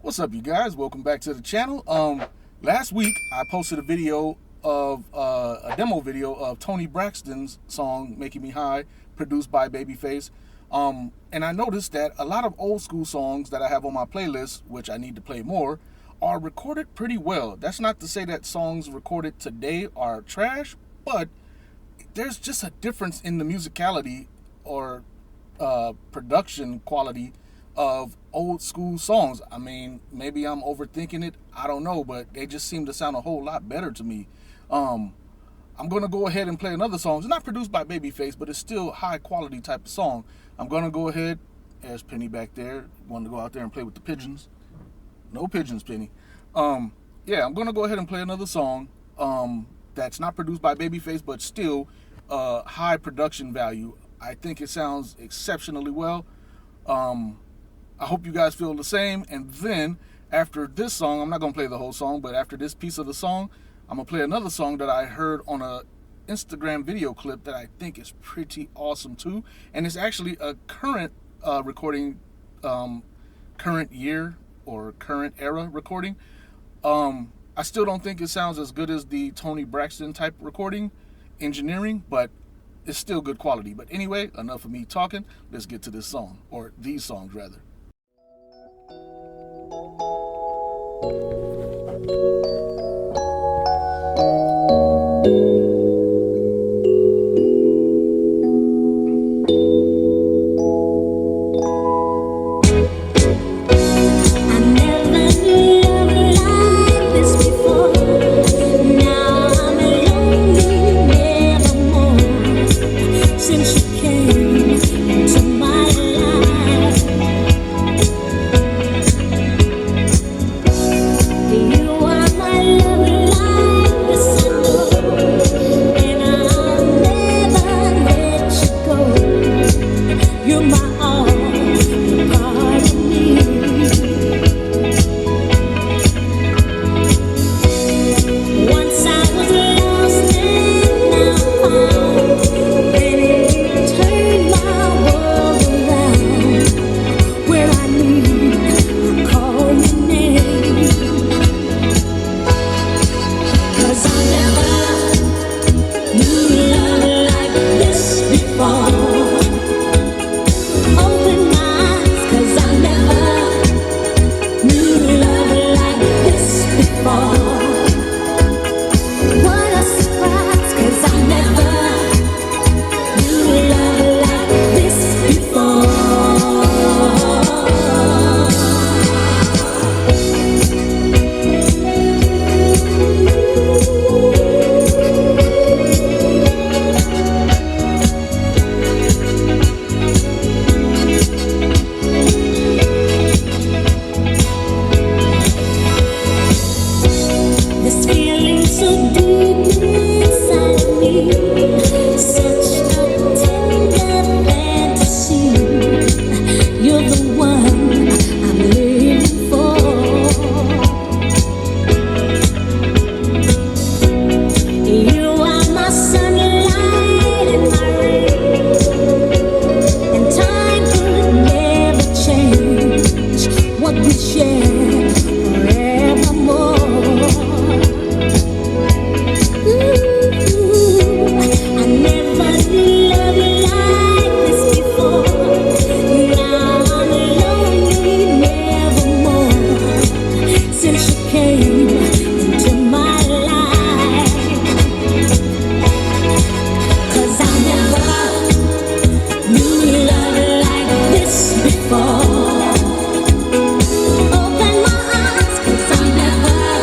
What's up, you guys? Welcome back to the channel. Last week I posted a video of a demo video of Toni Braxton's song "Making Me High," produced by Babyface. And I noticed that a lot of old school songs that I have on my playlist, which I need to play more, are recorded pretty well. That's not to say that songs recorded today are trash, but there's just a difference in the musicality or production quality of old school songs. I mean, maybe I'm overthinking it, I don't know, but they just seem to sound a whole lot better to me. I'm gonna go ahead and play another song. It's not produced by Babyface, but it's still high quality type of song. I'm gonna go ahead. There's Penny back there, wanting to go out there and play with the pigeons. No pigeons, Penny. Yeah, I'm gonna go ahead and play another song that's not produced by Babyface, but still high production value. I think it sounds exceptionally well. I hope you guys feel the same. And then after this song, I'm not gonna play the whole song, but after this piece of the song, I'm gonna play another song that I heard on a Instagram video clip that I think is pretty awesome too. And it's actually a current recording, current year or current era recording. I still don't think it sounds as good as the Toni Braxton type recording engineering, but it's still good quality. But anyway, enough of me talking. Let's get to this song, or these songs rather. Open my eyes, 'cause I never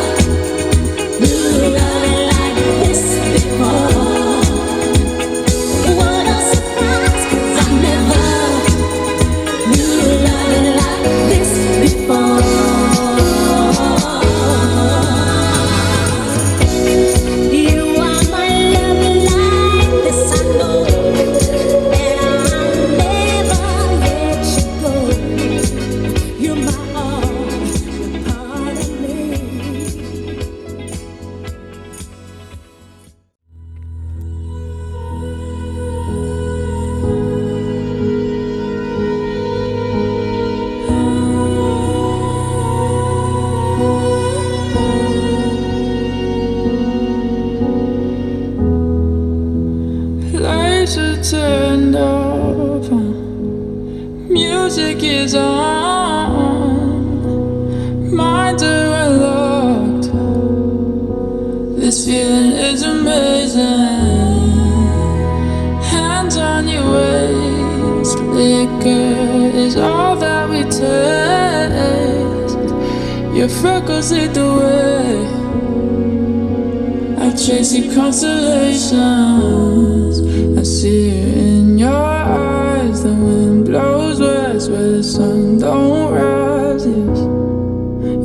Your freckles lead the way. I chase your constellations. I see it in your eyes. The wind blows west where the sun don't rise. Yes,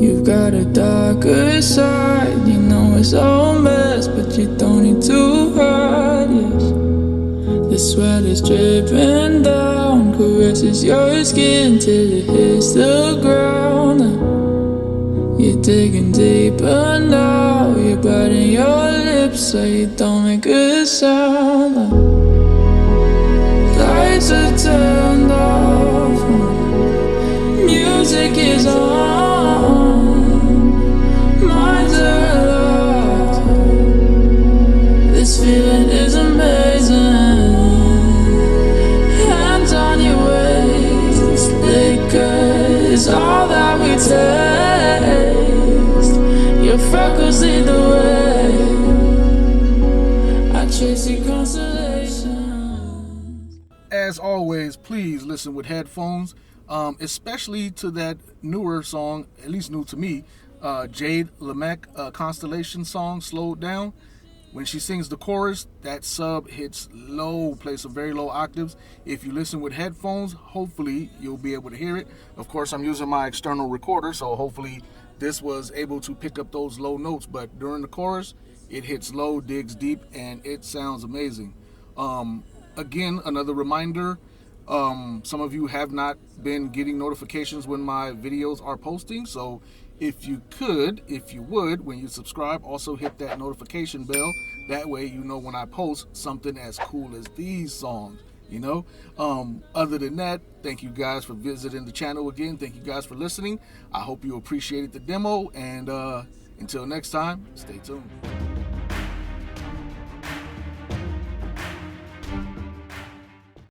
you've got a darker side. You know it's all mess, but you don't need to hide. Yes, the sweat is dripping down, caresses your skin till it hits the ground. You're digging deeper now. You're biting your lips so you don't make a sound. Lights are turned off, music is on, minds are locked. This feeling is amazing. Hands on your waist, liquor is all that we taste. Your freckles lead the way. I chase your constellations. As always, please listen with headphones, especially to that newer song, at least new to me, Jade LeMac Constellation song, Slowed Down. When she sings the chorus, that sub hits low, plays some very low octaves. If you listen with headphones, hopefully you'll be able to hear it. Of course, I'm using my external recorder, so hopefully this was able to pick up those low notes. But during the chorus, it hits low, digs deep, and it sounds amazing. Again, another reminder, some of you have not been getting notifications when my videos are posting, so if you would, when you subscribe, also hit that notification bell. That way you know when I post something as cool as these songs, you know. Other than that, thank you guys for visiting the channel again. Thank you guys for listening. I hope you appreciated the demo, and until next time, stay tuned.